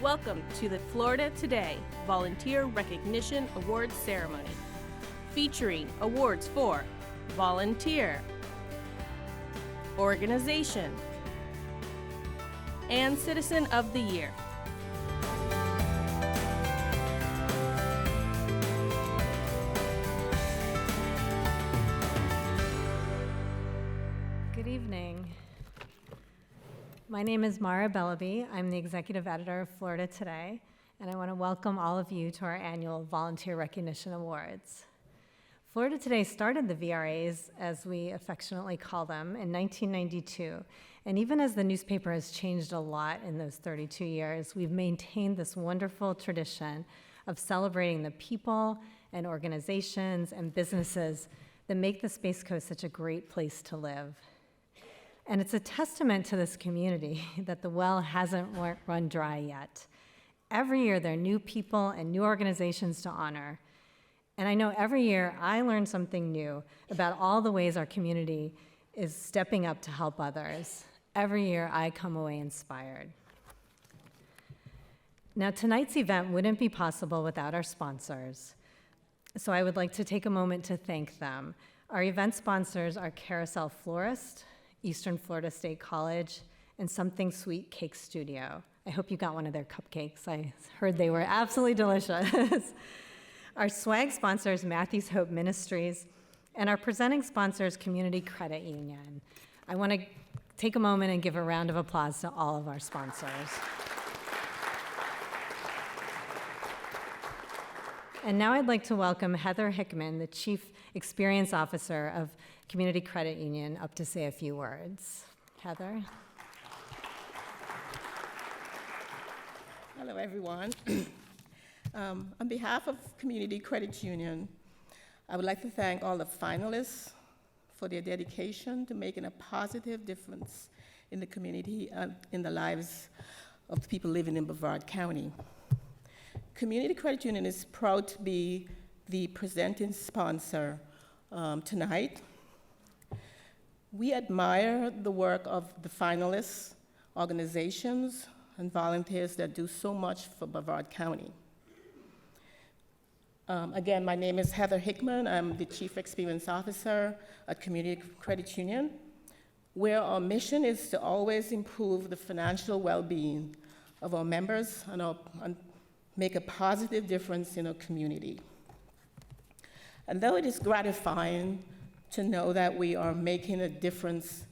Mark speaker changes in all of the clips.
Speaker 1: Welcome to the Florida Today Volunteer Recognition Awards Ceremony, featuring awards for volunteer, organization, and Citizen of the Year.
Speaker 2: Good evening. My name is Mara Bellaby. I'm the executive editor of Florida Today, and I want to welcome all of you to our annual Volunteer Recognition Awards. Florida Today started the VRAs, as we affectionately call them, in 1992, and even as the newspaper has changed a lot in those 32 years, we've maintained this wonderful tradition of celebrating the people and organizations and businesses that make the Space Coast such a great place to live. And it's a testament to this community that the well hasn't run dry yet. Every year there are new people and new organizations to honor. And I know every year I learn something new about all the ways our community is stepping up to help others. Every year I come away inspired. Now, tonight's event wouldn't be possible without our sponsors. So I would like to take a moment to thank them. Our event sponsors are Carousel Florist, Eastern Florida State College, and Something Sweet Cake Studio. I hope you got one of their cupcakes. I heard they were absolutely delicious. Our swag sponsor is Matthew's Hope Ministries, and our presenting sponsor is Community Credit Union. I want to take a moment and give a round of applause to all of our sponsors. And now I'd like to welcome Heather Hickman, the Chief Experience Officer of Community Credit Union, up to say a few words. Heather?
Speaker 3: Hello, everyone. On behalf of Community Credit Union, I would like to thank all the finalists for their dedication to making a positive difference in the community and in the lives of the people living in Brevard County. Community Credit Union is proud to be the presenting sponsor tonight. We admire the work of the finalists, organizations, and volunteers that do so much for Brevard County. Again, my name is Heather Hickman. I'm the Chief Experience Officer at Community Credit Union, where our mission is to always improve the financial well-being of our members and make a positive difference in our community. And though it is gratifying to know that we are making a difference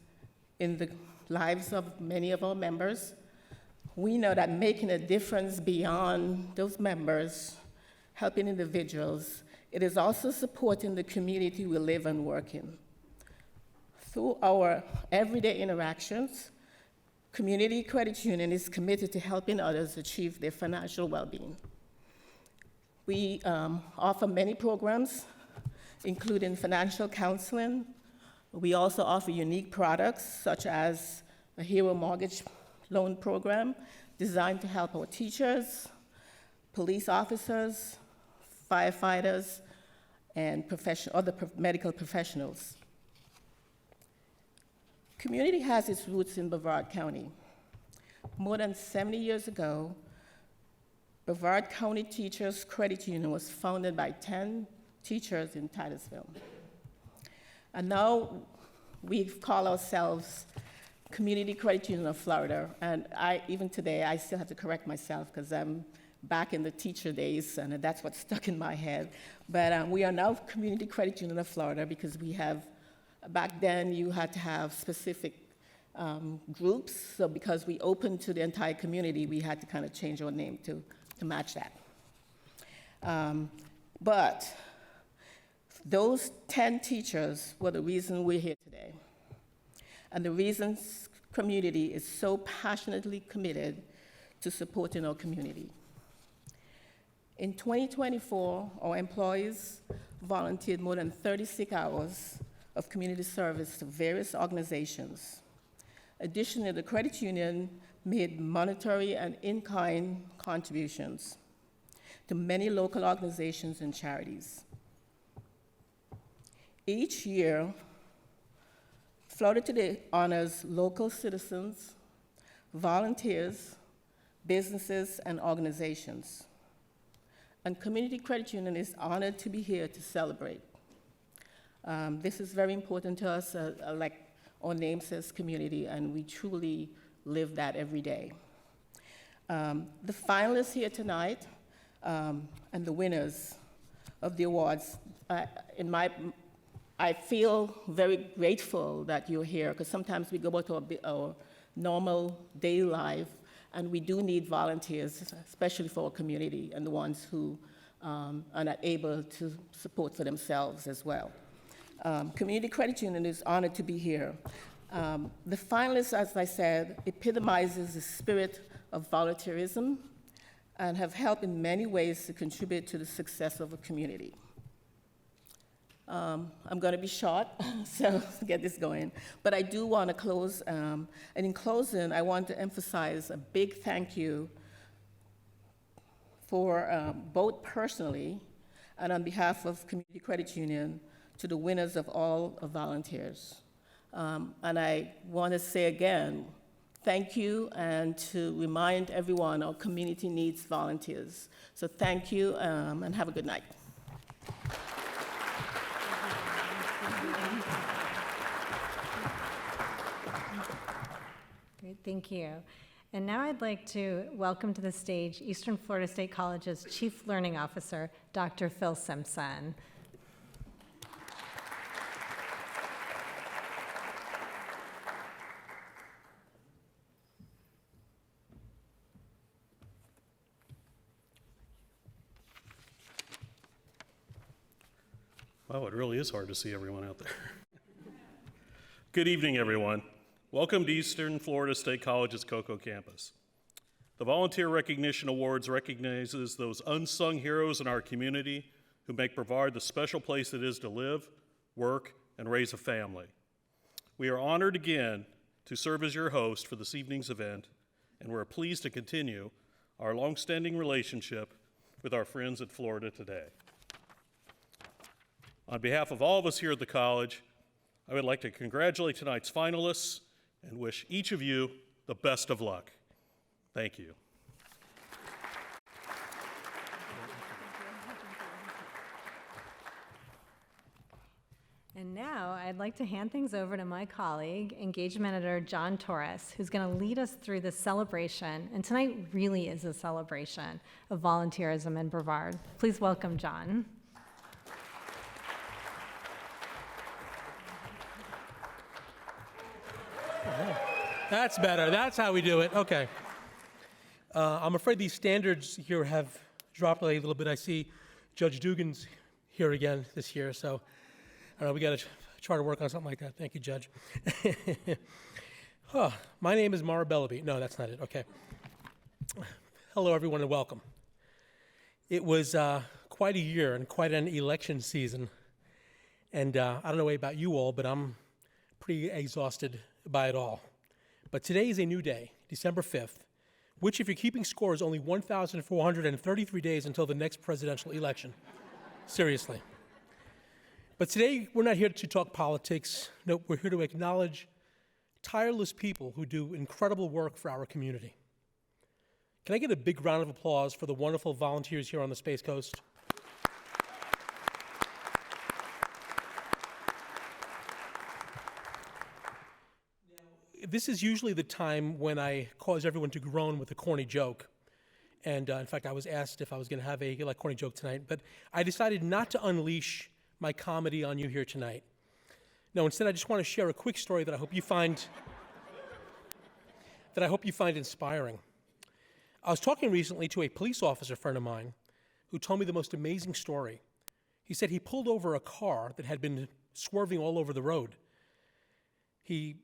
Speaker 3: in the lives of many of our members, we know that making a difference beyond those members, helping individuals, it is also supporting the community we live and work in. Through our everyday interactions, Community Credit Union is committed to helping others achieve their financial well-being. We offer many programs, including financial counseling. We also offer unique products, such as a Hero mortgage loan program designed to help our teachers, police officers, firefighters, and other medical professionals. Community has its roots in Brevard County. More than 70 years ago, Brevard County Teachers Credit Union was founded by 10 teachers in Titusville. And now we call ourselves Community Credit Union of Florida. And even today, I still have to correct myself because I'm back in the teacher days, and that's what stuck in my head. But we are now Community Credit Union of Florida because we have, back then you had to have specific groups. So because we opened to the entire community, we had to kind of change our name to match that. But those 10 teachers were the reason we're here today. And the reason community is so passionately committed to supporting our community. In 2024, our employees volunteered more than 36 hours of community service to various organizations. Additionally, the credit union made monetary and in-kind contributions to many local organizations and charities. Each year, Florida Today honors local citizens, volunteers, businesses, and organizations. And Community Credit Union is honored to be here to celebrate. This is very important to us, like our name says, community, and we truly live that every day. The finalists here tonight and the winners of the awards, I feel very grateful that you're here, because sometimes we go about our normal daily life, and we do need volunteers, especially for our community and the ones who are not able to support for themselves as well. Community Credit Union is honored to be here. The finalists, as I said, epitomizes the spirit of volunteerism and have helped in many ways to contribute to the success of a community. I'm going to be short, so get this going. But I do want to close, and in closing, I want to emphasize a big thank you for both personally and on behalf of Community Credit Union to the winners of all volunteers. And I want to say again, thank you, and to remind everyone our community needs volunteers. So thank you, and have a good night.
Speaker 2: Great, thank you. And now I'd like to welcome to the stage Eastern Florida State College's Chief Learning Officer, Dr. Phil Simpson.
Speaker 4: Wow, it really is hard to see everyone out there. Good evening, everyone. Welcome to Eastern Florida State College's Cocoa campus. The Volunteer Recognition Awards recognizes those unsung heroes in our community who make Brevard the special place it is to live, work, and raise a family. We are honored again to serve as your host for this evening's event, and we're pleased to continue our longstanding relationship with our friends at Florida Today. On behalf of all of us here at the college, I would like to congratulate tonight's finalists and wish each of you the best of luck. Thank you.
Speaker 2: And now I'd like to hand things over to my colleague, Engagement Editor John Torres, who's going to lead us through this celebration. And tonight really is a celebration of volunteerism in Brevard. Please welcome John.
Speaker 5: That's better. That's how we do it. Okay. I'm afraid these standards here have dropped a little bit. I see Judge Dugan's here again this year, so I don't know, we got to try to work on something like that. Thank you, Judge. My name is Mara Bellaby. No, that's not it. Okay. Hello, everyone, and welcome. It was quite a year and quite an election season, and I don't know about you all, but I'm pretty exhausted by it all. But today is a new day, December 5th, which, if you're keeping score, is only 1,433 days until the next presidential election. Seriously. But today, we're not here to talk politics. No, we're here to acknowledge tireless people who do incredible work for our community. Can I get a big round of applause for the wonderful volunteers here on the Space Coast? This is usually the time when I cause everyone to groan with a corny joke. And in fact, I was asked if I was going to have a corny joke tonight, but I decided not to unleash my comedy on you here tonight. No, instead, I just want to share a quick story that I hope you find inspiring. I was talking recently to a police officer friend of mine who told me the most amazing story. He said he pulled over a car that had been swerving all over the road. He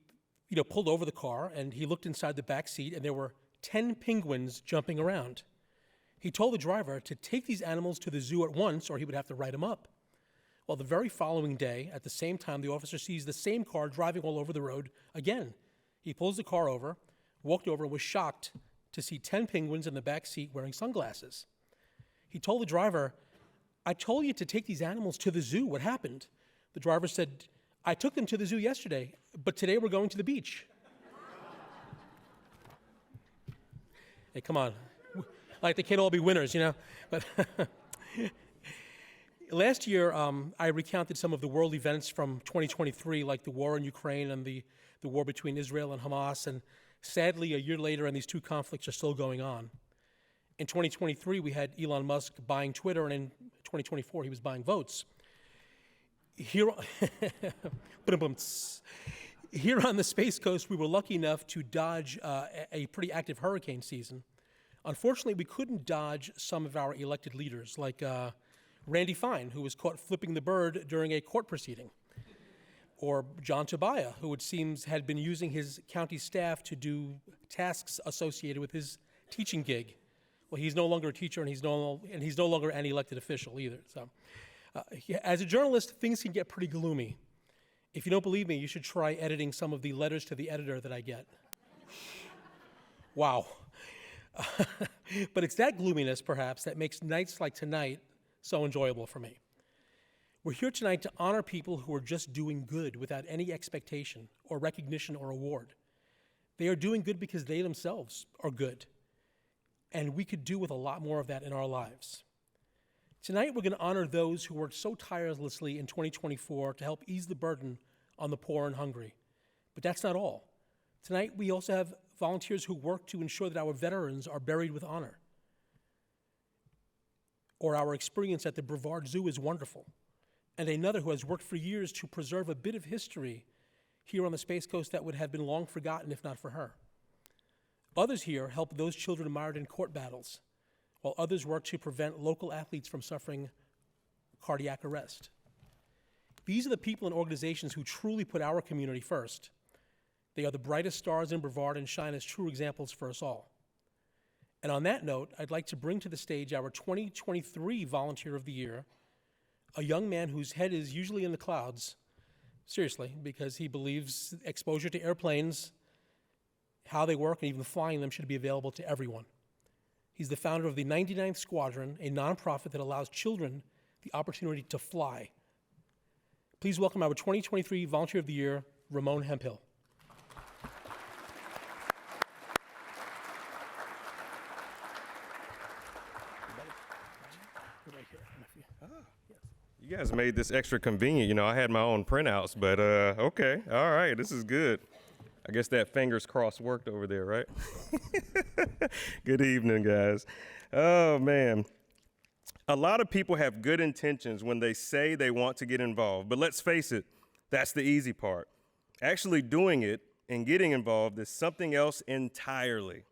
Speaker 5: pulled over the car, and he looked inside the back seat, and there were 10 penguins jumping around. He told the driver to take these animals to the zoo at once, or he would have to write them up. Well, the very following day, at the same time, the officer sees the same car driving all over the road again. He pulls the car over, walked over, and was shocked to see 10 penguins in the back seat wearing sunglasses. He told the driver, "I told you to take these animals to the zoo. What happened?" The driver said, "I took them to the zoo yesterday, but today we're going to the beach." Hey, come on. Like they can't all be winners, you know? But last year, I recounted some of the world events from 2023, like the war in Ukraine and the war between Israel and Hamas. And sadly, a year later, and these two conflicts are still going on. In 2023, we had Elon Musk buying Twitter, and in 2024, he was buying votes. Here on the Space Coast, we were lucky enough to dodge a pretty active hurricane season. Unfortunately, we couldn't dodge some of our elected leaders, like Randy Fine, who was caught flipping the bird during a court proceeding, or John Tobiah, who it seems had been using his county staff to do tasks associated with his teaching gig. Well, he's no longer a teacher, and he's no longer an elected official either. So, as a journalist, things can get pretty gloomy. If you don't believe me, you should try editing some of the letters to the editor that I get. Wow. But it's that gloominess, perhaps, that makes nights like tonight so enjoyable for me. We're here tonight to honor people who are just doing good without any expectation or recognition or award. They are doing good because they themselves are good. And we could do with a lot more of that in our lives. Tonight, we're going to honor those who worked so tirelessly in 2024 to help ease the burden on the poor and hungry. But that's not all. Tonight, we also have volunteers who work to ensure that our veterans are buried with honor. Or our experience at the Brevard Zoo is wonderful. And another who has worked for years to preserve a bit of history here on the Space Coast that would have been long forgotten if not for her. Others here help those children mired in court battles, while others work to prevent local athletes from suffering cardiac arrest. These are the people and organizations who truly put our community first. They are the brightest stars in Brevard and shine as true examples for us all. And on that note, I'd like to bring to the stage our 2023 Volunteer of the Year, a young man whose head is usually in the clouds, seriously, because he believes exposure to airplanes, how they work, and even flying them should be available to everyone. He's the founder of the 99th Squadron, a nonprofit that allows children the opportunity to fly. Please welcome our 2023 Volunteer of the Year, Ramon Hemphill.
Speaker 6: You guys made this extra convenient. You know, I had my own printouts, but okay. All right, this is good. I guess that fingers crossed worked over there, right? Good evening, guys. Oh, man. A lot of people have good intentions when they say they want to get involved, but let's face it, that's the easy part. Actually doing it and getting involved is something else entirely.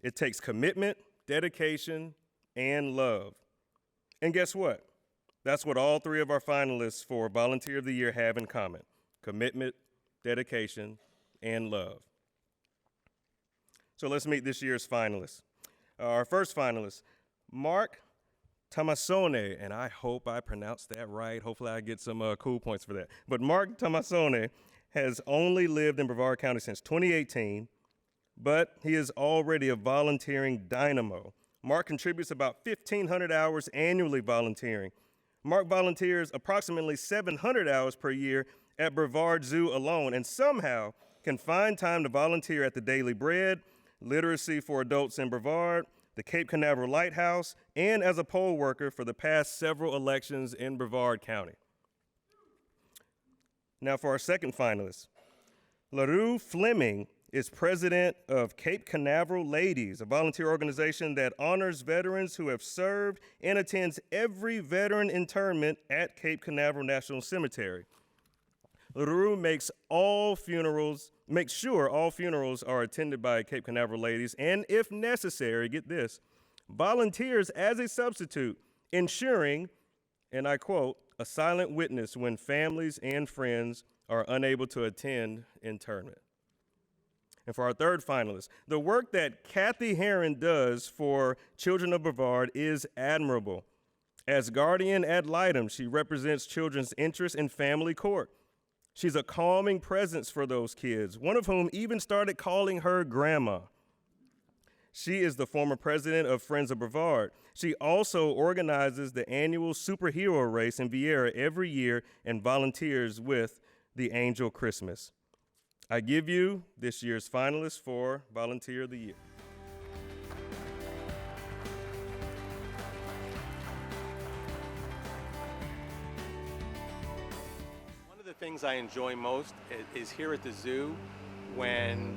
Speaker 6: It takes commitment, dedication, and love. And guess what? That's what all three of our finalists for Volunteer of the Year have in common: commitment, dedication, and love. So let's meet this year's finalists. Our first finalist, Mark Tomassone, and I hope I pronounced that right. Hopefully I get some cool points for that. But Mark Tomassone has only lived in Brevard County since 2018, but he is already a volunteering dynamo. Mark contributes about 1,500 hours annually volunteering. Mark volunteers approximately 700 hours per year at Brevard Zoo alone, and somehow can find time to volunteer at the Daily Bread, Literacy for Adults in Brevard, the Cape Canaveral Lighthouse, and as a poll worker for the past several elections in Brevard County. Now for our second finalist, LaRue Fleming is president of Cape Canaveral Ladies, a volunteer organization that honors veterans who have served and attends every veteran internment at Cape Canaveral National Cemetery. LaRue makes sure all funerals are attended by Cape Canaveral ladies, and if necessary, get this, volunteers as a substitute, ensuring, and I quote, a silent witness when families and friends are unable to attend internment. And for our third finalist, the work that Kathy Heron does for Children of Brevard is admirable. As guardian ad litem, she represents children's interests in family court. She's a calming presence for those kids, one of whom even started calling her grandma. She is the former president of Friends of Brevard. She also organizes the annual superhero race in Viera every year and volunteers with the Angel Christmas. I give you this year's finalists for Volunteer of the Year.
Speaker 7: things I enjoy most is here at the zoo when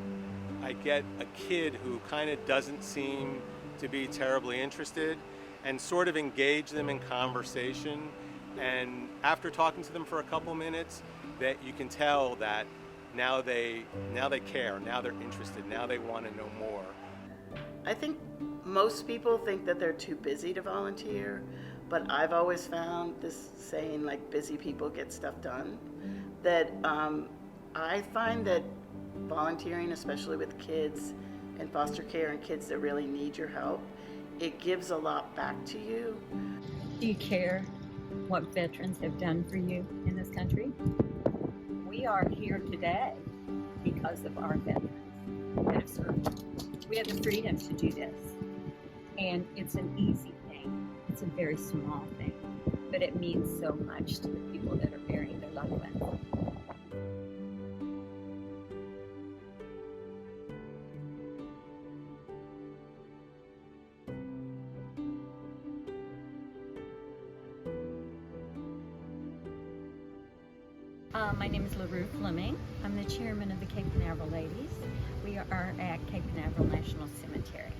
Speaker 7: I get a kid who kind of doesn't seem to be terribly interested and sort of engage them in conversation. And after talking to them for a couple minutes, that you can tell that now they care, now they're interested, now they want to know more.
Speaker 8: I think most people think that they're too busy to volunteer, but I've always found this saying, like, busy people get stuff done, that I find that volunteering, especially with kids in foster care and kids that really need your help, it gives a lot back to you.
Speaker 9: Do you care what veterans have done for you in this country? We are here today because of our veterans that have served. We have the freedom to do this. And it's an easy thing. It's a very small thing, but it means so much to the people that are burying their loved ones. My name is LaRue Fleming. I'm the chairman of the Cape Canaveral Ladies. We are at Cape Canaveral National Cemetery.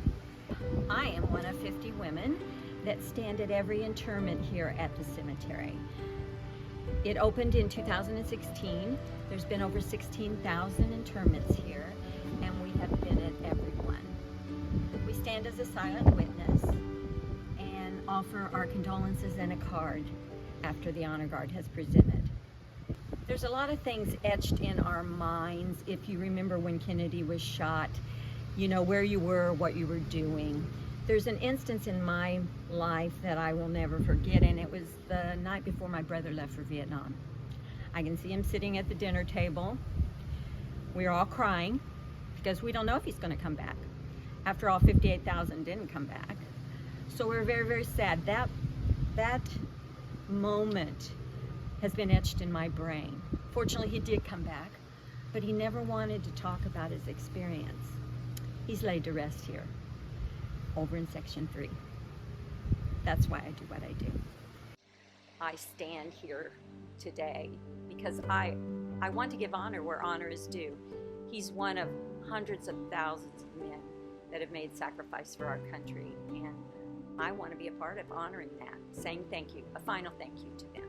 Speaker 9: I am one of 50 women that stand at every interment here at the cemetery. It opened in 2016. There's been over 16,000 interments here, and we have been at every one. We stand as a silent witness and offer our condolences and a card after the honor guard has presented. There's a lot of things etched in our minds. If you remember when Kennedy was shot, you know, where you were, what you were doing. There's an instance in my life that I will never forget, and it was the night before my brother left for Vietnam. I can see him sitting at the dinner table. We're all crying because we don't know if he's going to come back. After all, 58,000 didn't come back. So we're very, very sad. That moment has been etched in my brain. Fortunately, he did come back, but he never wanted to talk about his experience. He's laid to rest here, over in Section 3. That's why I do what I do. I stand here today because I want to give honor where honor is due. He's one of hundreds of thousands of men that have made sacrifice for our country, and I want to be a part of honoring that, saying thank you, a final thank you to them.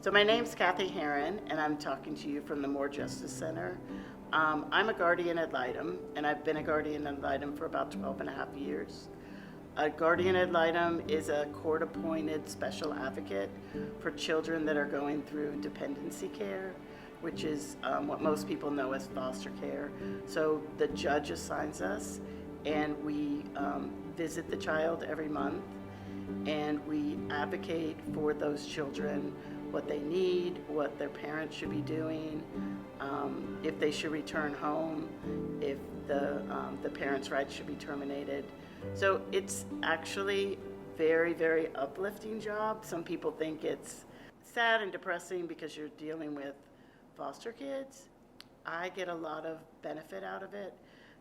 Speaker 8: So my name's Kathy Heron, and I'm talking to you from the More Justice Center. I'm a guardian ad litem, and I've been a guardian ad litem for about 12 and a half years. A guardian ad litem is a court-appointed special advocate for children that are going through dependency care, which is what most people know as foster care. So the judge assigns us, and we visit the child every month, and we advocate for those children, what they need, what their parents should be doing, if they should return home, if the parents' rights should be terminated. So it's actually very, very uplifting job. Some people think it's sad and depressing because you're dealing with foster kids. I get a lot of benefit out of it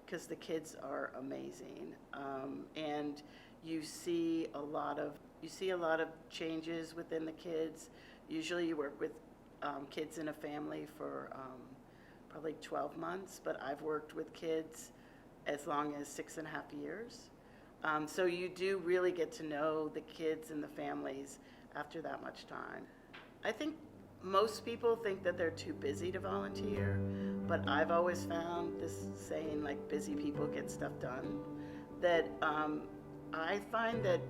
Speaker 8: because the kids are amazing, and you see a lot of changes within the kids. Usually you work with kids in a family for probably 12 months, but I've worked with kids as long as 6.5 years. So you do really get to know the kids and the families after that much time. I think most people think that they're too busy to volunteer, but I've always found this saying, like, busy people get stuff done, that I find that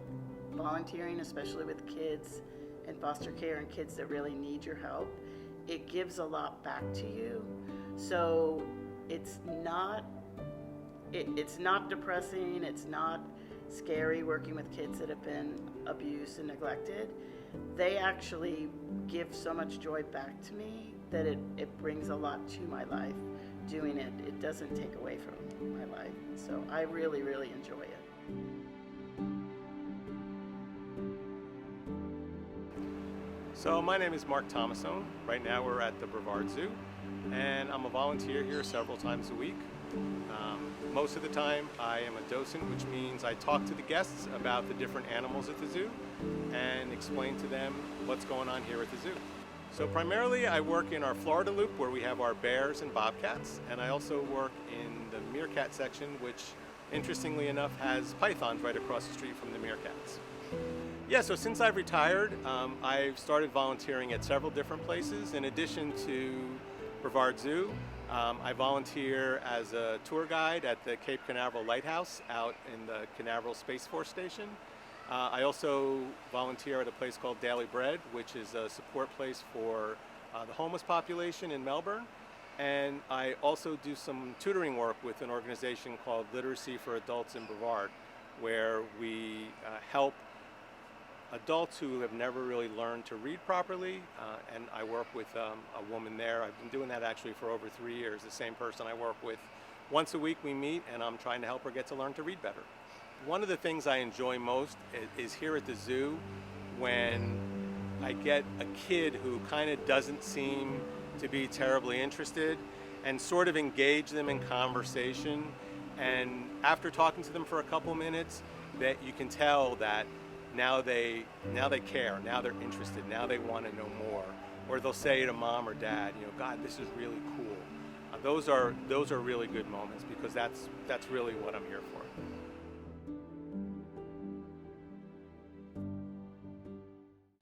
Speaker 8: volunteering, especially with kids in foster care and kids that really need your help, it gives a lot back to you. So it's not depressing, it's not scary working with kids that have been abused and neglected. They actually give so much joy back to me that it brings a lot to my life doing it. It doesn't take away from my life. So I really, really enjoy it.
Speaker 7: So my name is Mark Tomassone. Right now we're at the Brevard Zoo, and I'm a volunteer here several times a week. Most of the time, I am a docent, which means I talk to the guests about the different animals at the zoo and explain to them what's going on here at the zoo. So primarily, I work in our Florida loop where we have our bears and bobcats, and I also work in the meerkat section, which, interestingly enough, has pythons right across the street from the meerkats. Yeah, so since I've retired, I've started volunteering at several different places. In addition to Brevard Zoo, I volunteer as a tour guide at the Cape Canaveral Lighthouse out in the Canaveral Space Force Station. I also volunteer at a place called Daily Bread, which is a support place for the homeless population in Melbourne. And I also do some tutoring work with an organization called Literacy for Adults in Brevard, where we help adults who have never really learned to read properly, and I work with a woman there. I've been doing that actually for over 3 years. The same person I work with. Once a week we meet, and I'm trying to help her get to learn to read better. One of the things I enjoy most is here at the zoo when I get a kid who kind of doesn't seem to be terribly interested and sort of engage them in conversation. And after talking to them for a couple minutes, that you can tell that now they care, now they're interested, now they want to know more. Or they'll say to mom or dad, God, this is really cool. Those are really good moments because that's really what I'm here for.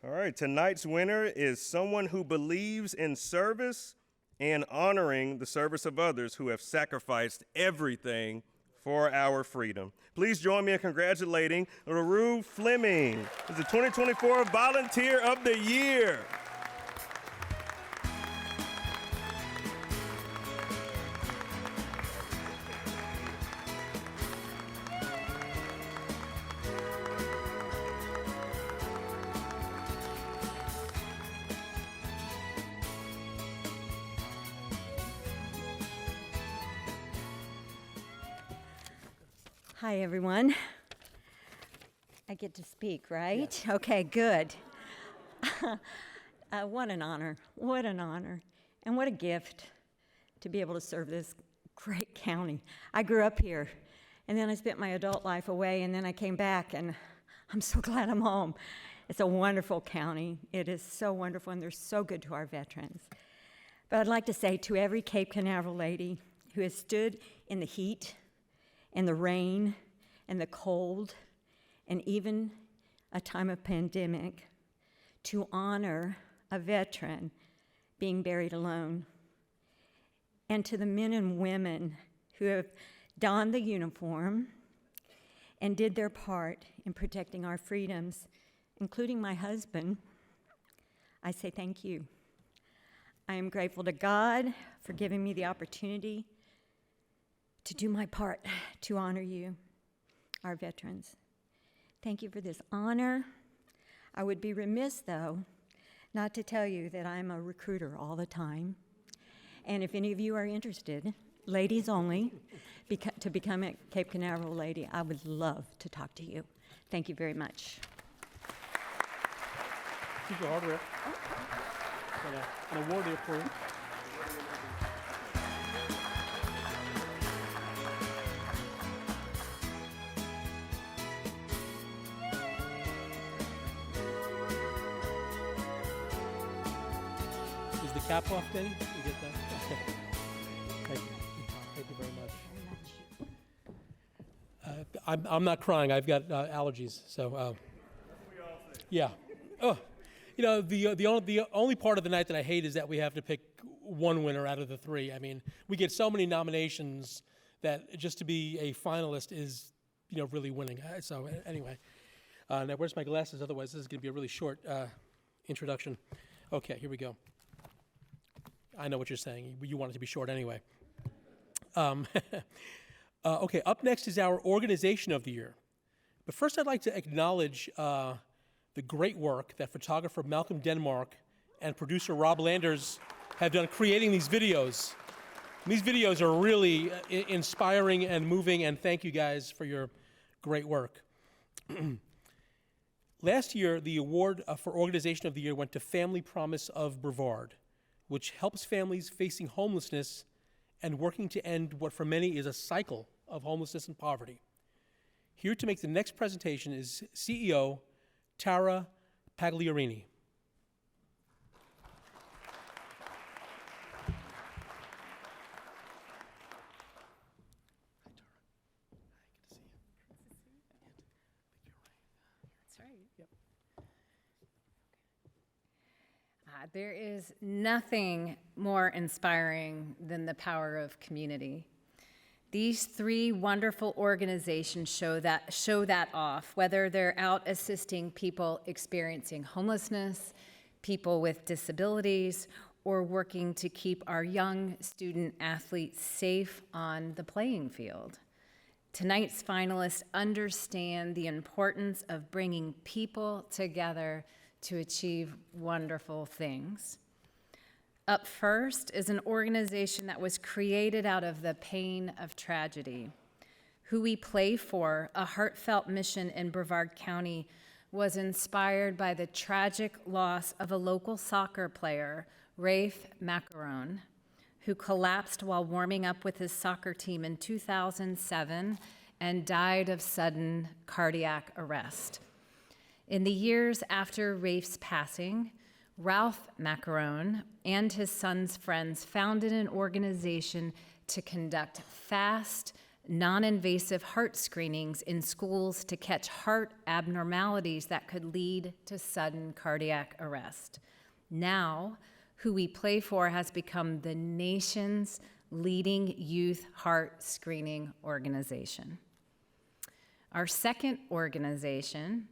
Speaker 6: All right, tonight's winner is someone who believes in service and honoring the service of others who have sacrificed everything for our freedom. Please join me in congratulating LaRue Fleming as the 2024 Volunteer of the Year.
Speaker 9: Hi, everyone. I get to speak, right? Yeah. Okay, good. What an honor. What an honor. And what a gift to be able to serve this great county. I grew up here, and then I spent my adult life away, and then I came back, and I'm so glad I'm home. It's a wonderful county. It is so wonderful, and they're so good to our veterans. But I'd like to say to every Cape Canaveral lady who has stood in the heat and the rain and the cold and even a time of pandemic to honor a veteran being buried alone. And to the men and women who have donned the uniform and did their part in protecting our freedoms, including my husband, I say thank you. I am grateful to God for giving me the opportunity to do my part to honor you, our veterans. Thank you for this honor. I would be remiss, though, not to tell you that I'm a recruiter all the time. And if any of you are interested, ladies only, to become a Cape Canaveral lady, I would love to talk to you. Thank you very much.
Speaker 5: Here's your hardware. An award here for you. Cap off, Denny? You get that? Okay. Thank you. Thank you very much. I'm not crying. I've got allergies, so yeah. Oh, the only part of the night that I hate is that we have to pick one winner out of the three. I mean, we get so many nominations that just to be a finalist is, really winning. So anyway, now where's my glasses? Otherwise, this is going to be a really short introduction. Okay, here we go. I know what you're saying. You want it to be short anyway. Okay, up next is our Organization of the Year. But first, I'd like to acknowledge the great work that photographer Malcolm Denmark and producer Rob Landers have done creating these videos. These videos are really inspiring and moving, and thank you guys for your great work. Last year, the award for Organization of the Year went to Family Promise of Brevard, which helps families facing homelessness and working to end what for many is a cycle of homelessness and poverty. Here to make the next presentation is CEO Tara Pagliarini.
Speaker 10: There is nothing more inspiring than the power of community. These three wonderful organizations show that off, whether they're out assisting people experiencing homelessness, people with disabilities, or working to keep our young student athletes safe on the playing field. Tonight's finalists understand the importance of bringing people together to achieve wonderful things. Up first is an organization that was created out of the pain of tragedy. Who We Play For, a heartfelt mission in Brevard County, was inspired by the tragic loss of a local soccer player, Rafe Macaron, who collapsed while warming up with his soccer team in 2007 and died of sudden cardiac arrest. In the years after Rafe's passing, Ralph Macaron and his son's friends founded an organization to conduct fast, non-invasive heart screenings in schools to catch heart abnormalities that could lead to sudden cardiac arrest. Now, Who We Play For has become the nation's leading youth heart screening organization. Our second organization,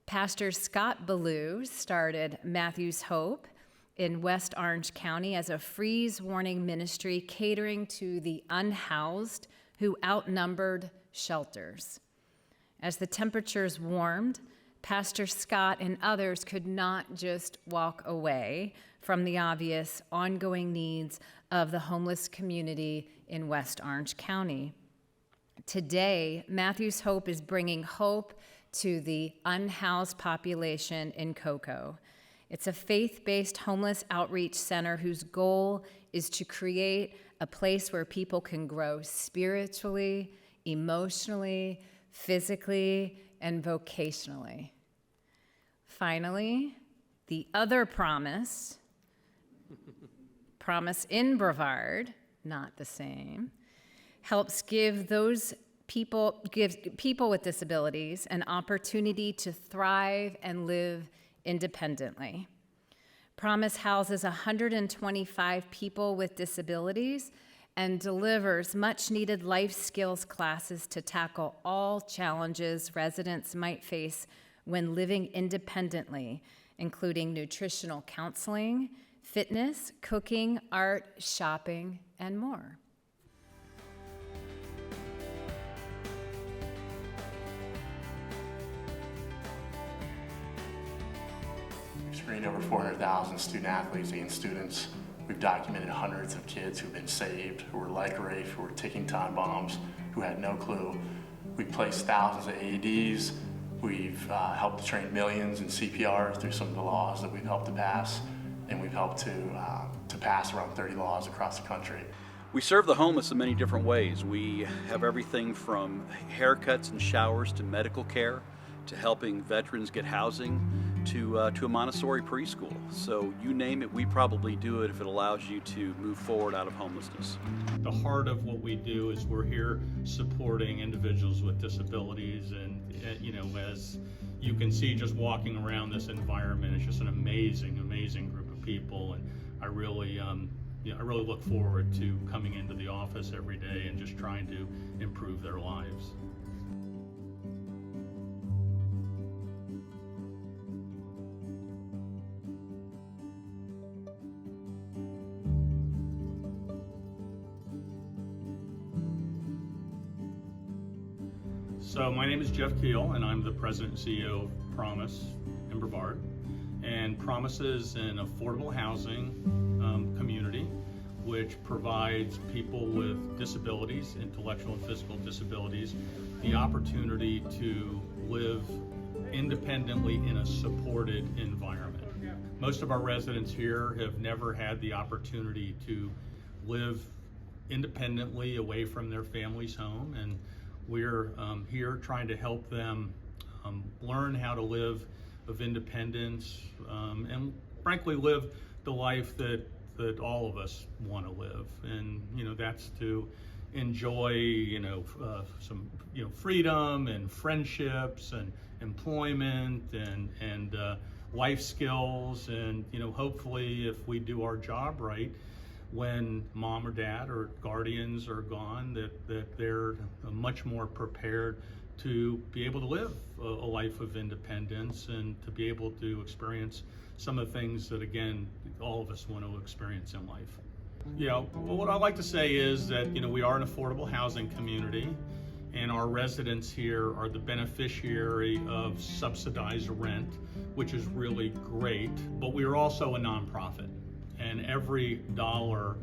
Speaker 10: Pastor Scott Ballou, started Matthew's Hope in West Orange County as a freeze warning ministry catering to the unhoused who outnumbered shelters. As the temperatures warmed, Pastor Scott and others could not just walk away from the obvious ongoing needs of the homeless community in West Orange County. Today, Matthew's Hope is bringing hope to the unhoused population in Cocoa. It's a faith-based homeless outreach center whose goal is to create a place where people can grow spiritually, emotionally, physically, and vocationally. Finally, the other promise in Brevard, not the same, helps give people with disabilities an opportunity to thrive and live independently. Promise houses 125 people with disabilities and delivers much-needed life skills classes to tackle all challenges residents might face when living independently, including nutritional counseling, fitness, cooking, art, shopping, and more.
Speaker 11: We've screened over 400,000 student athletes and students. We've documented hundreds of kids who've been saved, who were like Rafe, who were ticking time bombs, who had no clue. We've placed thousands of AEDs. We've helped to train millions in CPR through some of the laws that we've helped to pass, and we've helped to pass around 30 laws across the country.
Speaker 12: We serve the homeless in many different ways. We have everything from haircuts and showers to medical care, to helping veterans get housing, to a Montessori preschool. So you name it, we probably do it if it allows you to move forward out of homelessness.
Speaker 4: The heart of what we do is we're here supporting individuals with disabilities, and as you can see just walking around this environment, it's just an amazing group of people, and I really look forward to coming into the office every day and just trying to improve their lives. So my name is Jeff Keel, and I'm the president and CEO of Promise in Brevard. And Promise is an affordable housing community which provides people with disabilities, intellectual and physical disabilities, the opportunity to live independently in a supported environment. Most of our residents here have never had the opportunity to live independently away from their family's home, and we're here trying to help them learn how to live of independence and frankly live the life that all of us want to live. And that's to enjoy some freedom and friendships and employment and life skills, and hopefully if we do our job right, when mom or dad or guardians are gone, that they're much more prepared to be able to live a life of independence and to be able to experience some of the things that, again, all of us want to experience in life. What I'd like to say is that, we are an affordable housing community, and our residents here are the beneficiary of subsidized rent, which is really great, but we are also a nonprofit. And every dollar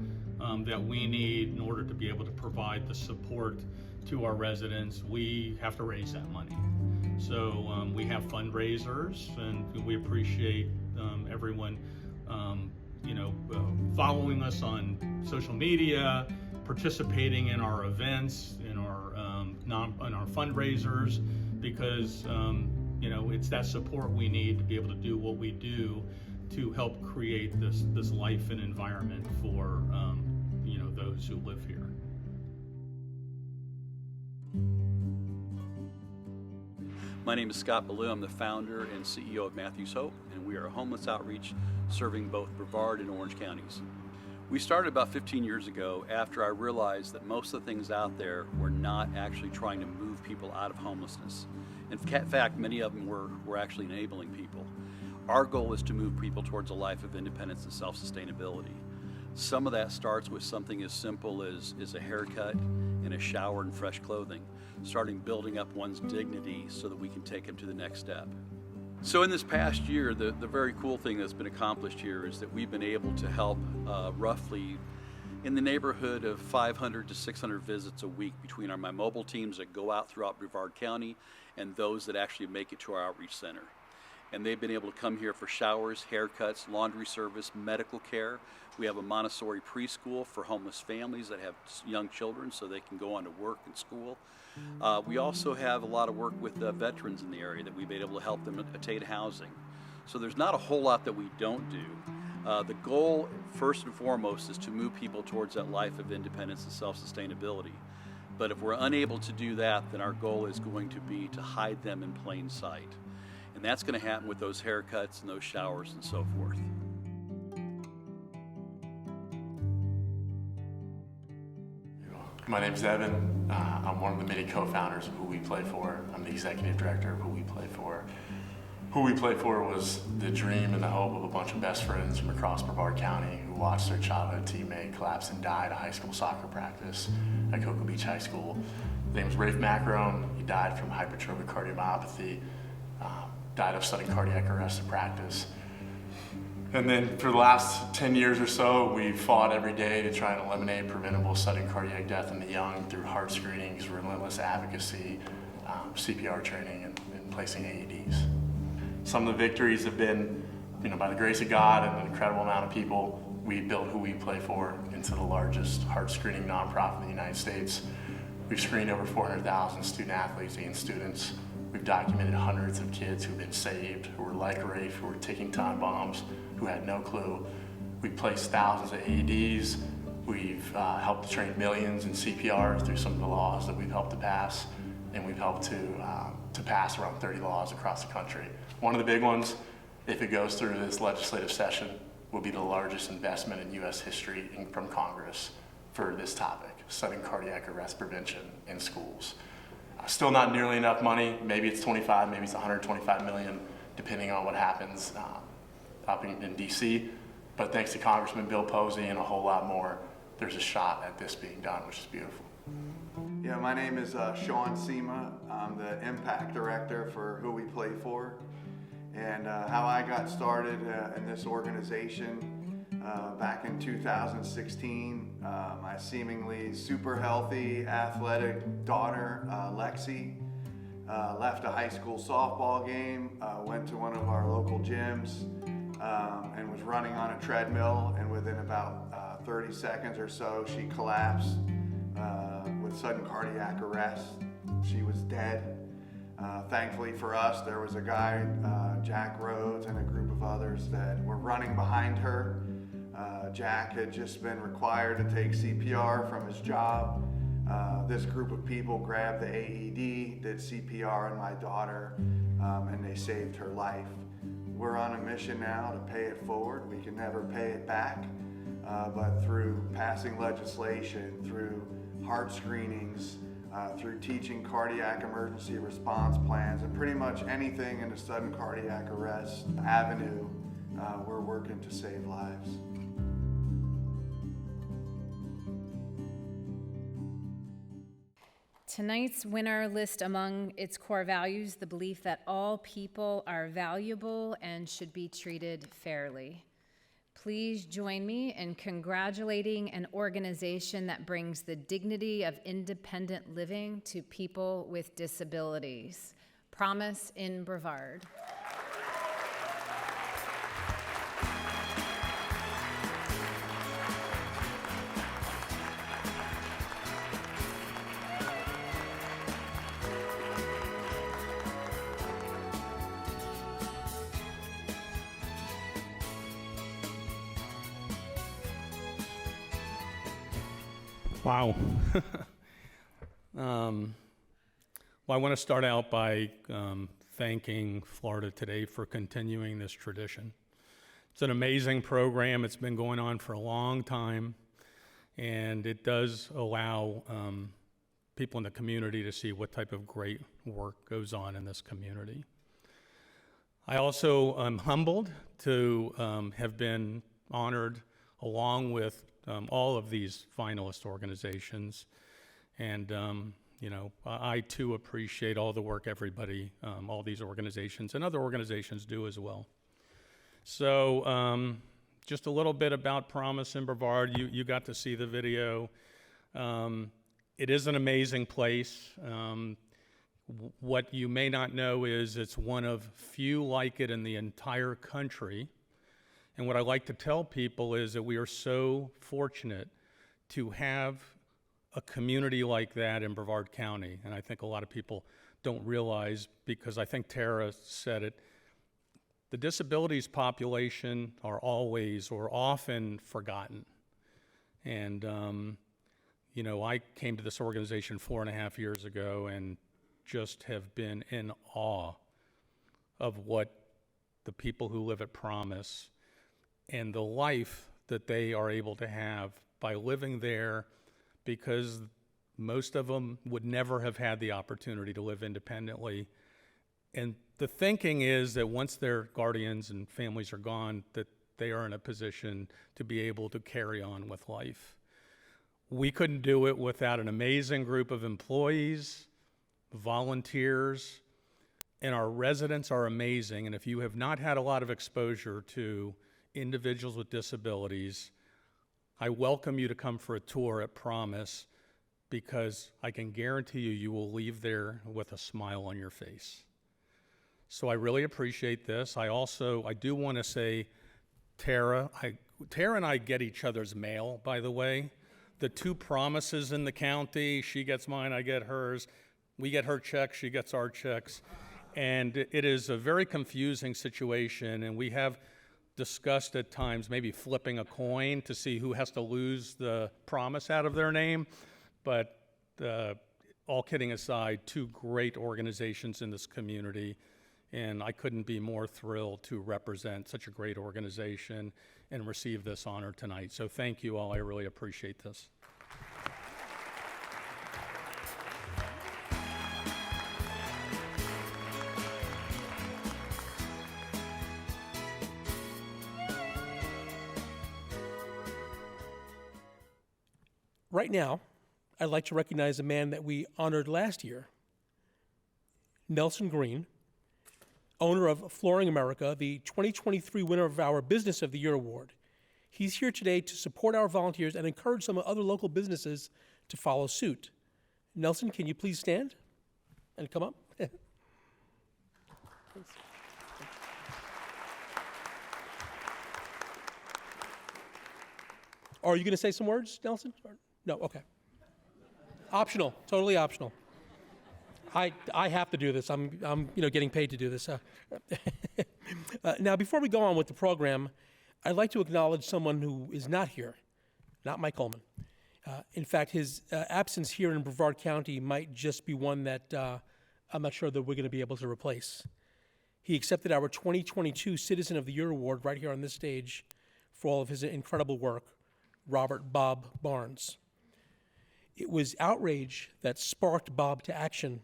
Speaker 4: that we need in order to be able to provide the support to our residents, we have to raise that money. So we have fundraisers, and we appreciate everyone following us on social media, participating in our events, in our fundraisers, because it's that support we need to be able to do what we do to help create this life and environment for those who live here.
Speaker 12: My name is Scott Ballou. I'm the founder and CEO of Matthew's Hope, and we are a homeless outreach serving both Brevard and Orange counties. We started about 15 years ago after I realized that most of the things out there were not actually trying to move people out of homelessness. In fact, many of them were actually enabling people. Our goal is to move people towards a life of independence and self-sustainability. Some of that starts with something as simple as a haircut and a shower and fresh clothing, starting building up one's dignity so that we can take them to the next step. So in this past year, the very cool thing that's been accomplished here is that we've been able to help roughly in the neighborhood of 500 to 600 visits a week between my mobile teams that go out throughout Brevard County and those that actually make it to our outreach center. And they've been able to come here for showers, haircuts, laundry service, medical care. We have a Montessori preschool for homeless families that have young children so they can go on to work and school. We also have a lot of work with veterans in the area that we've been able to help them attain housing. So there's not a whole lot that we don't do. The goal, first and foremost, is to move people towards that life of independence and self-sustainability. But if we're unable to do that, then our goal is going to be to hide them in plain sight. And that's going to happen with those haircuts and those showers and so forth.
Speaker 11: My name's Evan. I'm one of the many co-founders of Who We Play For. I'm the executive director of Who We Play For. Who We Play For was the dream and the hope of a bunch of best friends from across Brevard County who watched their childhood teammate collapse and die at a high school soccer practice at Cocoa Beach High School. His name was Rafe Macron. He died from hypertrophic cardiomyopathy, died of sudden cardiac arrest in practice. And then for the last 10 years or so, we've fought every day to try and eliminate preventable sudden cardiac death in the young through heart screenings, relentless advocacy, CPR training, and placing AEDs. Some of the victories have been, by the grace of God and an incredible amount of people, we built Who We Play For into the largest heart screening nonprofit in the United States. We've screened over 400,000 student athletes and students. We've documented hundreds of kids who've been saved, who were like Rafe, who were ticking time bombs, who had no clue. We've placed thousands of AEDs. We've helped to train millions in CPR through some of the laws that we've helped to pass, and we've helped to pass around 30 laws across the country. One of the big ones, if it goes through this legislative session, will be the largest investment in U.S. history from Congress for this topic, sudden cardiac arrest prevention in schools. Still not nearly enough money. Maybe it's 25, maybe it's 125 million, depending on what happens up in D.C. But thanks to Congressman Bill Posey and a whole lot more, there's a shot at this being done, which is beautiful.
Speaker 13: Yeah, my name is Sean Sema. I'm the Impact Director for Who We Play For. And how I got started in this organization back in 2016, my seemingly super healthy, athletic daughter, Lexi, left a high school softball game, went to one of our local gyms, and was running on a treadmill, and within about 30 seconds or so, she collapsed with sudden cardiac arrest. She was dead. Thankfully for us, there was a guy, Jack Rhodes, and a group of others that were running behind her. Jack had just been required to take CPR from his job. This group of people grabbed the AED, did CPR on my daughter, and they saved her life. We're on a mission now to pay it forward. We can never pay it back, but through passing legislation, through heart screenings, through teaching cardiac emergency response plans, and pretty much anything in the sudden cardiac arrest avenue, we're working to save lives.
Speaker 10: Tonight's winner lists among its core values the belief that all people are valuable and should be treated fairly. Please join me in congratulating an organization that brings the dignity of independent living to people with disabilities. Promise in Brevard.
Speaker 4: Wow. Well, I want to start out by thanking Florida Today for continuing this tradition. It's an amazing program. It's been going on for a long time, and it does allow people in the community to see what type of great work goes on in this community. I also am humbled to have been honored along with all of these finalist organizations. And, you know, I too appreciate all the work everybody, all these organizations and other organizations do as well. So just a little bit about Promise in Brevard. You got to see the video. It is an amazing place. What you may not know is it's one of few like it in the entire country. And what I like to tell people is that we are so fortunate to have a community like that in Brevard County. And I think a lot of people don't realize, because I think Tara said it, the disabilities population are always or often forgotten. And, you know, I came to this organization 4.5 years ago and just have been in awe of what the people who live at Promise and the life that they are able to have by living there, because most of them would never have had the opportunity to live independently. And the thinking is that once their guardians and families are gone, that they are in a position to be able to carry on with life. We couldn't do it without an amazing group of employees, volunteers, and our residents are amazing. And if you have not had a lot of exposure to individuals with disabilities, I welcome you to come for a tour at Promise, because I can guarantee you will leave there with a smile on your face. So I really appreciate this. I do want to say, Tara and I get each other's mail, by the way. The 2 Promises in the county, she gets mine, I get hers. We get her checks, she gets our checks. And it is a very confusing situation, and we have discussed at times maybe flipping a coin to see who has to lose the Promise out of their name. But all kidding aside, 2 great organizations in this community, and I couldn't be more thrilled to represent such a great organization and receive this honor tonight. So thank you all, I really appreciate this.
Speaker 5: Right now, I'd like to recognize a man that we honored last year, Nelson Green, owner of Flooring America, the 2023 winner of our Business of the Year award. He's here today to support our volunteers and encourage some other local businesses to follow suit. Nelson, can you please stand and come up? Are you going to say some words, Nelson? No, okay. Optional, totally optional. I have to do this. I'm getting paid to do this. Now, before we go on with the program, I'd like to acknowledge someone who is not here, not Mike Coleman. In fact, his absence here in Brevard County might just be one that I'm not sure that we're going to be able to replace. He accepted our 2022 Citizen of the Year Award right here on this stage for all of his incredible work, Robert Bob Barnes. It was outrage that sparked Bob to action,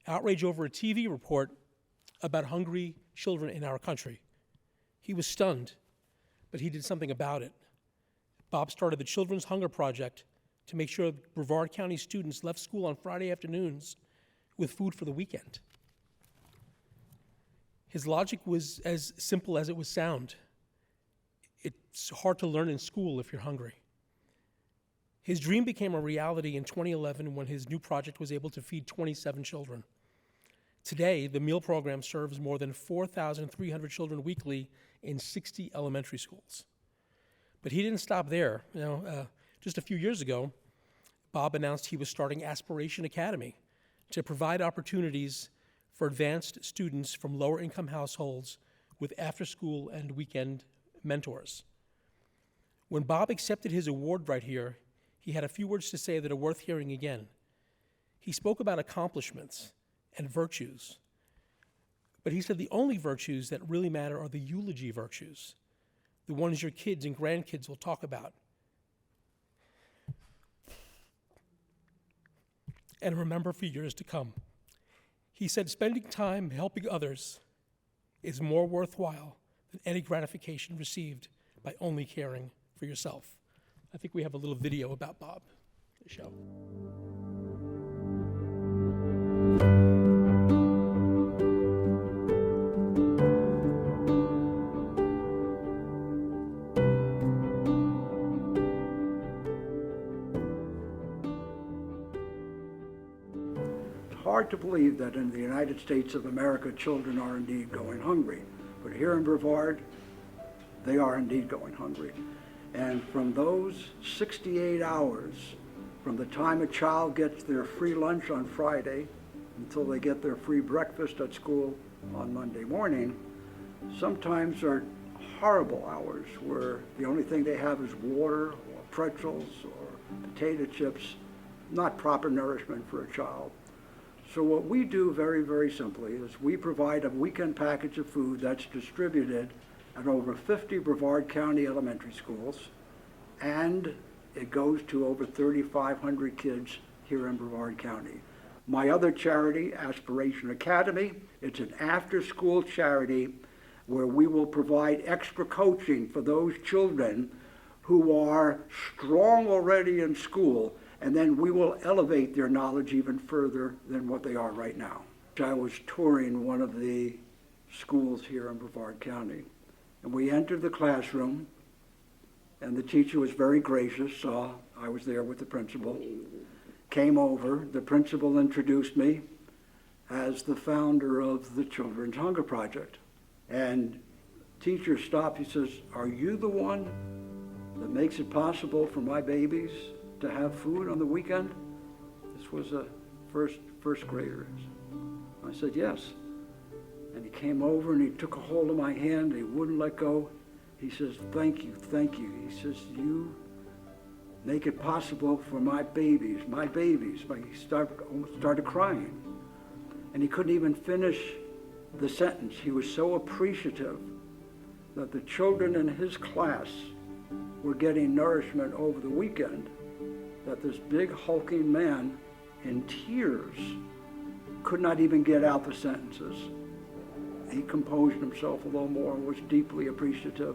Speaker 5: outrage over a TV report about hungry children in our country. He was stunned, but he did something about it. Bob started the Children's Hunger Project to make sure Brevard County students left school on Friday afternoons with food for the weekend. His logic was as simple as it was sound. It's hard to learn in school if you're hungry. His dream became a reality in 2011 when his new project was able to feed 27 children. Today, the meal program serves more than 4,300 children weekly in 60 elementary schools. But he didn't stop there. Just a few years ago, Bob announced he was starting Aspiration Academy to provide opportunities for advanced students from lower-income households with after-school and weekend mentors. When Bob accepted his award right here, he had a few words to say that are worth hearing again. He spoke about accomplishments and virtues, but he said the only virtues that really matter are the eulogy virtues, the ones your kids and grandkids will talk about and remember for years to come. He said spending time helping others is more worthwhile than any gratification received by only caring for yourself. I think we have a little video about Bob to show.
Speaker 14: Hard to believe that in the United States of America, children are indeed going hungry. But here in Brevard, they are indeed going hungry. And from those 68 hours, from the time a child gets their free lunch on Friday until they get their free breakfast at school on Monday morning, sometimes are horrible hours where the only thing they have is water or pretzels or potato chips, not proper nourishment for a child. So what we do very, very simply is we provide a weekend package of food that's distributed at over 50 Brevard County elementary schools, and it goes to over 3,500 kids here in Brevard County. My other charity, Aspiration Academy, it's an after-school charity where we will provide extra coaching for those children who are strong already in school, and then we will elevate their knowledge even further than what they are right now. I was touring one of the schools here in Brevard County, and we entered the classroom, and the teacher was very gracious, saw I was there with the principal, came over. The principal introduced me as the founder of the Children's Hunger Project. And teacher stopped, he says, "Are you the one that makes it possible for my babies to have food on the weekend?" This was a first grader. I said, "Yes." And he came over and he took a hold of my hand, he wouldn't let go. He says, thank you. He says, "You make it possible for my babies. He almost started crying. And he couldn't even finish the sentence. He was so appreciative that the children in his class were getting nourishment over the weekend, that this big hulking man in tears could not even get out the sentences. He composed himself a little more and was deeply appreciative.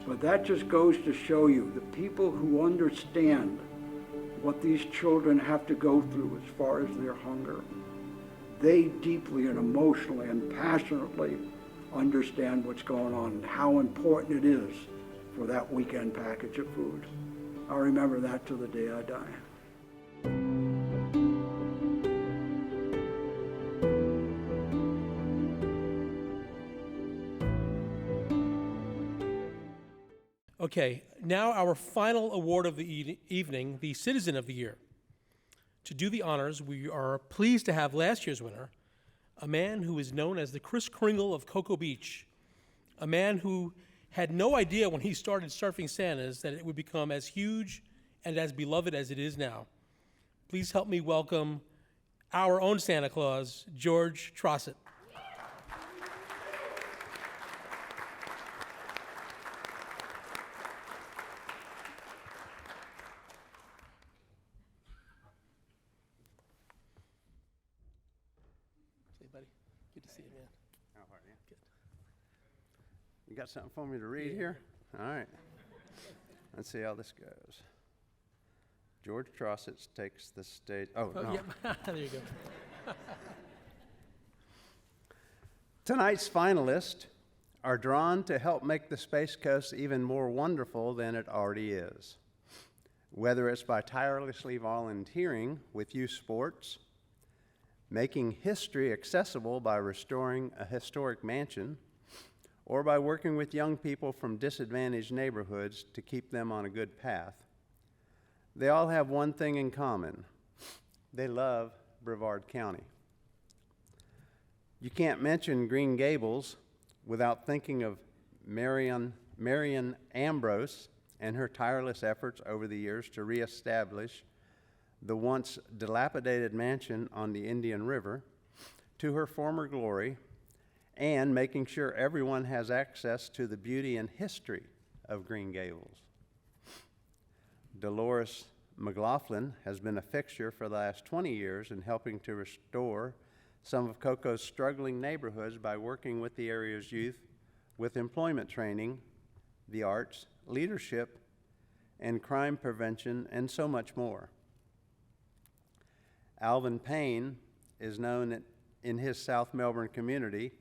Speaker 14: But that just goes to show you the people who understand what these children have to go through as far as their hunger. They deeply and emotionally and passionately understand what's going on and how important it is for that weekend package of food. I'll remember that till the day I die.
Speaker 5: Okay, now our final award of the evening, the Citizen of the Year. To do the honors, we are pleased to have last year's winner, a man who is known as the Kris Kringle of Cocoa Beach, a man who had no idea when he started surfing Santas that it would become as huge and as beloved as it is now. Please help me welcome our own Santa Claus, George Trossett. Hey, buddy. Good to see you, man.
Speaker 15: How are you? Good. You got something for me to read here? All right. Let's see how this goes. George Trossett takes the stage. Oh, no.
Speaker 5: Yep. There you go.
Speaker 15: Tonight's finalists are drawn to help make the Space Coast even more wonderful than it already is. Whether it's by tirelessly volunteering with youth sports, making history accessible by restoring a historic mansion, or by working with young people from disadvantaged neighborhoods to keep them on a good path, they all have one thing in common. They love Brevard County. You can't mention Green Gables without thinking of Marion Ambrose and her tireless efforts over the years to reestablish the once dilapidated mansion on the Indian River to her former glory, and making sure everyone has access to the beauty and history of Green Gables. Delores McLaughlin has been a fixture for the last 20 years in helping to restore some of Coco's struggling neighborhoods by working with the area's youth with employment training, the arts, leadership, and crime prevention, and so much more. Alvin Payne is known in his South Melbourne community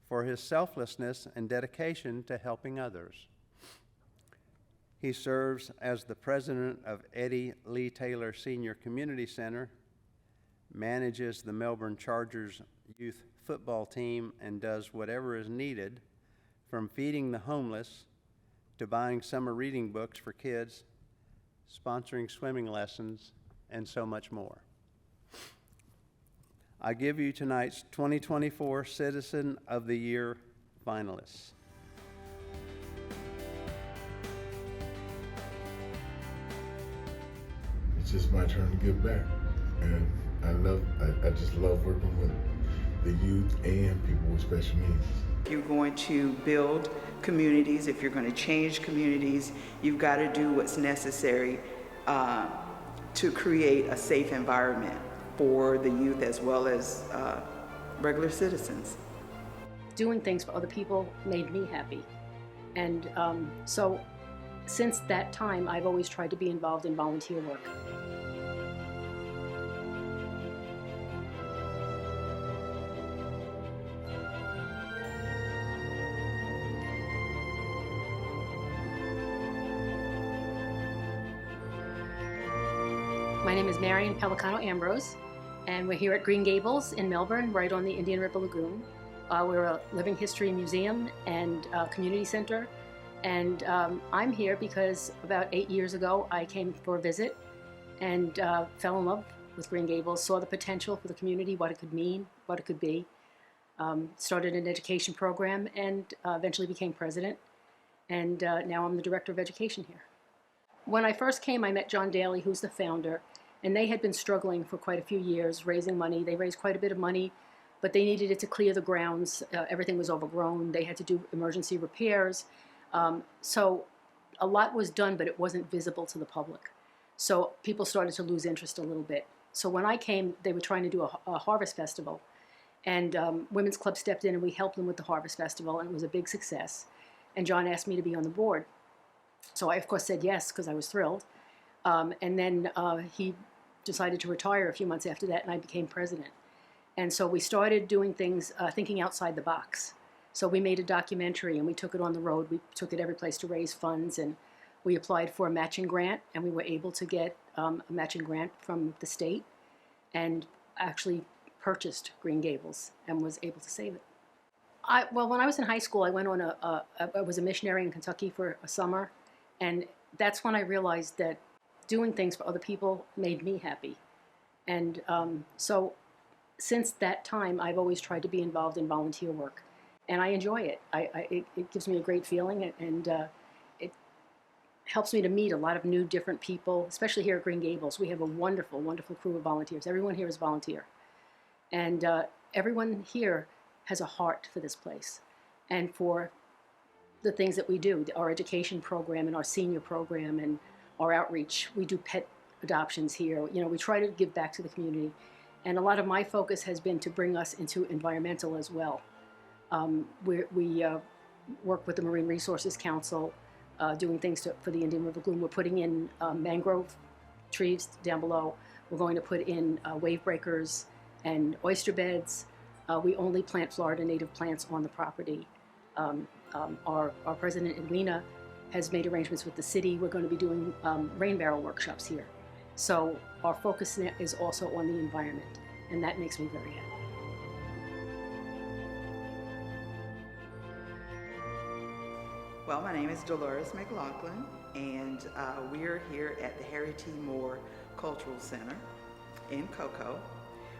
Speaker 15: for his selflessness and dedication to helping others. He serves as the president of Eddie Lee Taylor Senior Community Center, manages the Melbourne Chargers youth football team, and does whatever is needed, from feeding the homeless to buying summer reading books for kids, sponsoring swimming lessons, and so much more. I give you tonight's 2024 Citizen of the Year finalists.
Speaker 16: It's just my turn to give back. And I just love working with the youth and people with special needs.
Speaker 17: If you're going to build communities, if you're going to change communities, you've got to do what's necessary to create a safe environment for the youth as well as regular citizens.
Speaker 18: Doing things for other people made me happy. And so since that time, I've always tried to be involved in volunteer work. My name is Marion Ambrose, and we're here at Green Gables in Melbourne, right on the Indian River Lagoon. We're a living history museum and community center, and I'm here because about 8 years ago I came for a visit and fell in love with Green Gables, saw the potential for the community, what it could mean, what it could be. Started an education program and eventually became president, and now I'm the director of education here. When I first came, I met John Daly, who's the founder, and they had been struggling for quite a few years, raising money. They raised quite a bit of money, but they needed it to clear the grounds. Everything was overgrown. They had to do emergency repairs. So a lot was done, but it wasn't visible to the public. So people started to lose interest a little bit. So when I came, they were trying to do a harvest festival, and Women's Club stepped in and we helped them with the harvest festival, and it was a big success. And John asked me to be on the board. So I, of course, said yes, because I was thrilled. And then he decided to retire a few months after that, and I became president. And so we started doing things, thinking outside the box. So we made a documentary, and we took it on the road. We took it every place to raise funds, and we applied for a matching grant, and we were able to get a matching grant from the state, and actually purchased Green Gables and was able to save it. Well, when I was in high school, I went on I was a missionary in Kentucky for a summer, And that's when I realized that doing things for other people made me happy. And so since that time, I've always tried to be involved in volunteer work. And I enjoy it. It gives me a great feeling, and it helps me to meet a lot of new, different people, especially here at Green Gables. We have a wonderful, wonderful crew of volunteers. Everyone here is volunteer. And everyone here has a heart for this place and for the things that we do, our education program and our senior program and our outreach. We do pet adoptions here. You know, we try to give back to the community. And a lot of my focus has been to bring us into environmental as well. We work with the Marine Resources Council, doing things for the Indian River Lagoon. We're putting in mangrove trees down below. We're going to put in wave breakers and oyster beds. We only plant Florida native plants on the property. Our president, Edwina, has made arrangements with the city. We're going to be doing rain barrel workshops here. So our focus is also on the environment, and that makes me very happy.
Speaker 17: Well, my name is Delores McLaughlin, and we're here at the Harry T. Moore Cultural Center in Cocoa,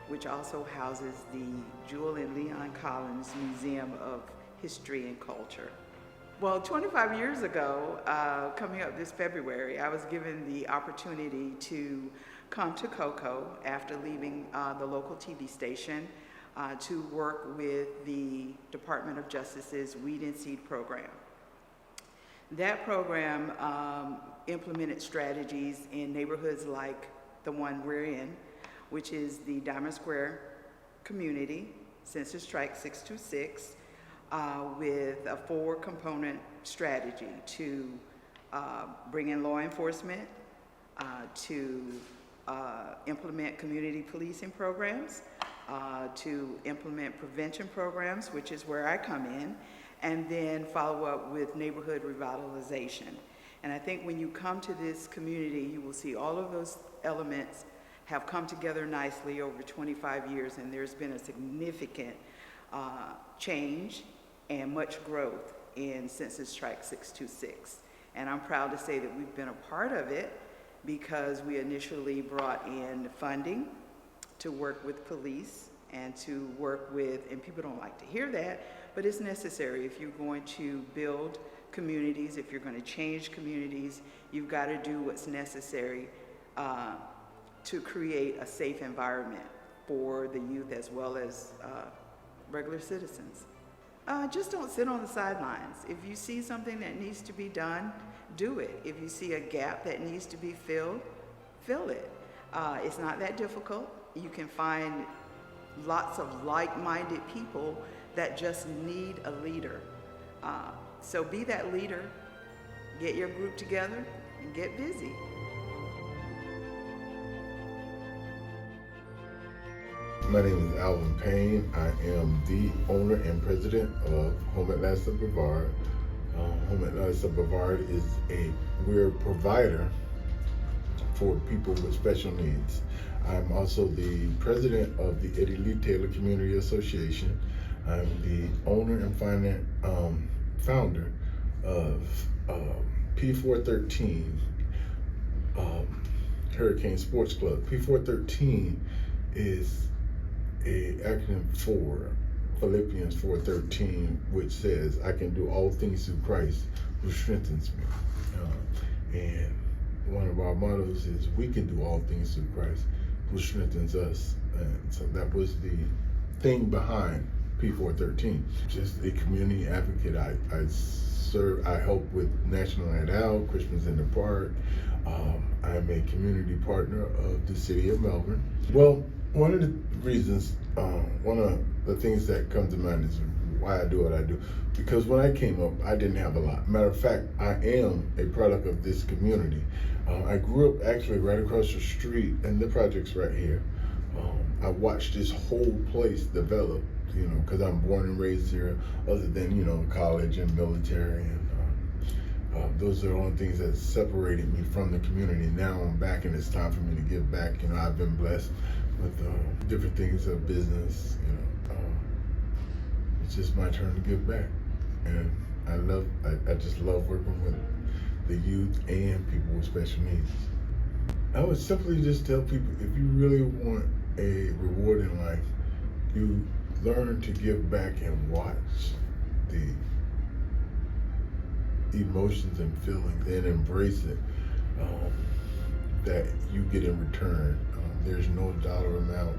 Speaker 17: which also houses the Jewel and Leon Collins Museum of History and Culture. Well, 25 years ago, coming up this February, I was given the opportunity to come to Cocoa after leaving the local TV station to work with the Department of Justice's Weed and Seed program. That program implemented strategies in neighborhoods like the one we're in, which is the Diamond Square community, Census Tract 626, with a 4-component strategy to bring in law enforcement, to implement community policing programs, to implement prevention programs, which is where I come in, and then follow up with neighborhood revitalization. And I think when you come to this community, you will see all of those elements have come together nicely over 25 years, and there's been a significant change and much growth in Census Tract 626. And I'm proud to say that we've been a part of it because we initially brought in funding to work with police and to work with, and people don't like to hear that, but it's necessary. If you're going to build communities, if you're going to change communities, you've got to do what's necessary to create a safe environment for the youth as well as regular citizens. Just don't sit on the sidelines. If you see something that needs to be done, do it. If you see a gap that needs to be filled, fill it. It's not that difficult. You can find lots of like-minded people that just need a leader. So be that leader, get your group together, and get busy.
Speaker 16: My name is Alvin Payne. I am the owner and president of Home at Last of Brevard. Home at Last of Brevard is we're a provider for people with special needs. I'm also the president of the Eddie Lee Taylor Community Association. I'm the owner and founder of P413 Hurricane Sports Club. P413 is an acronym for Philippians 4:13, which says, I can do all things through Christ who strengthens me. And one of our mottos is, we can do all things through Christ who strengthens us. And so that was the thing behind P413. Just a community advocate. I help with National Night Out, Christmas in the Park. I'm a community partner of the city of Melbourne. Well, one of the reasons, one of the things that come to mind is why I do what I do. Because when I came up, I didn't have a lot. Matter of fact, I am a product of this community. I grew up actually right across the street, and the project's right here. I watched this whole place develop, because I'm born and raised here, other than, college and military. And those are the only things that separated me from the community. Now I'm back, and it's time for me to give back. I've been blessed with different things of business. It's just my turn to give back. And I just love working with the youth and people with special needs. I would simply just tell people, if you really want a reward in life, you learn to give back and watch the emotions and feelings and embrace it that you get in return. There's no dollar amount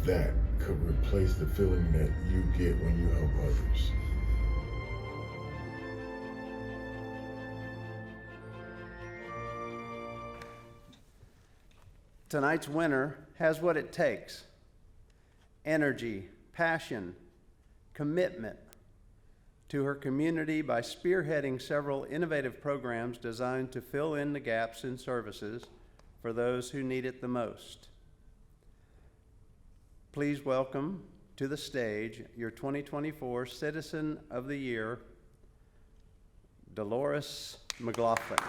Speaker 16: that could replace the feeling that you get when you help others.
Speaker 15: Tonight's winner has what it takes: energy, passion, commitment to her community by spearheading several innovative programs designed to fill in the gaps in services for those who need it the most. Please welcome to the stage your 2024 Citizen of the Year, Delores McLaughlin.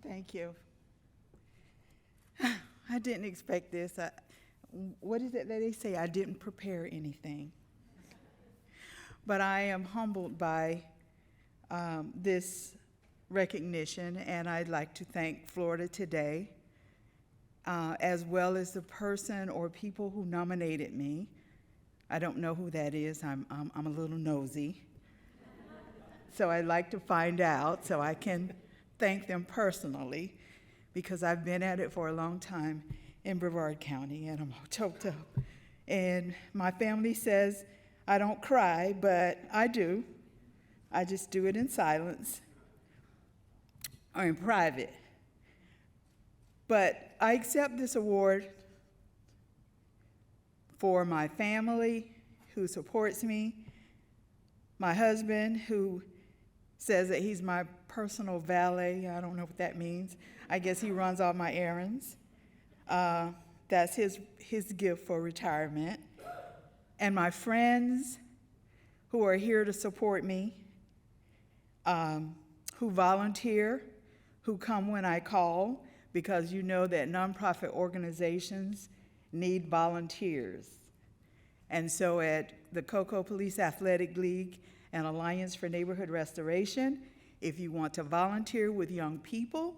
Speaker 17: Thank you. I didn't expect this. What is it that they say? I didn't prepare anything. But I am humbled by this recognition, and I'd like to thank Florida Today, as well as the person or people who nominated me. I don't know who that is. I'm a little nosy. So I'd like to find out so I can thank them personally, because I've been at it for a long time in Brevard County, and I'm choked up. And my family says I don't cry, but I do. I just do it in silence or in private. But I accept this award for my family who supports me, my husband who says that he's my personal valet. I don't know what that means. I guess he runs all my errands. That's his gift for retirement. And my friends who are here to support me, who volunteer, who come when I call, because you know that nonprofit organizations need volunteers. And so at the Cocoa Police Athletic League and Alliance for Neighborhood Restoration, if you want to volunteer with young people,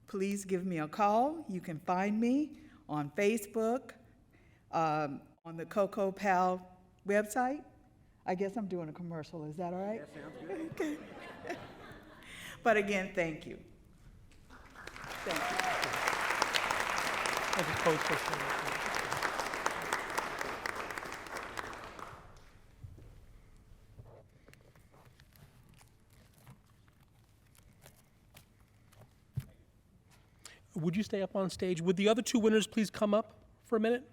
Speaker 17: please give me a call. You can find me on Facebook, on the Cocoa Pal website. I guess I'm doing a commercial. Is that all right?
Speaker 15: That sounds good.
Speaker 17: Okay. But again, thank you. Thank you.
Speaker 5: Would you stay up on stage? Would the other two winners please come up for a minute?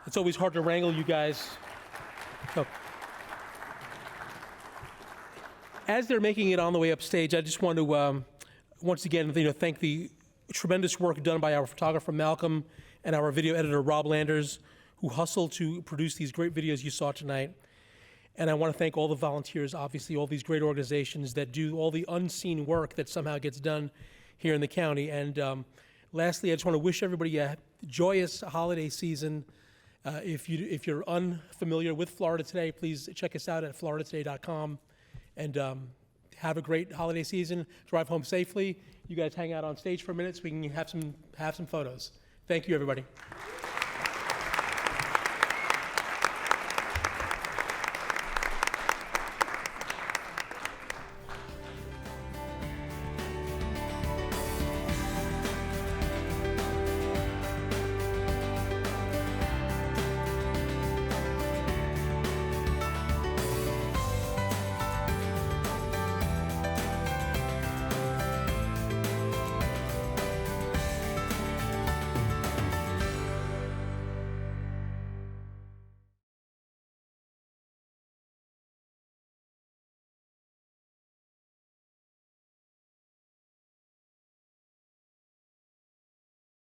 Speaker 5: It's always hard to wrangle you guys. So, as they're making it on the way upstage, I just want to once again thank the tremendous work done by our photographer Malcolm and our video editor Rob Landers, who hustled to produce these great videos you saw tonight. And I want to thank all the volunteers, obviously, all these great organizations that do all the unseen work that somehow gets done here in the county. And lastly, I just want to wish everybody a joyous holiday season. If you're unfamiliar with Florida Today, please check us out at floridatoday.com. And have a great holiday season. Drive home safely. You guys hang out on stage for a minute so we can have some photos. Thank you, everybody.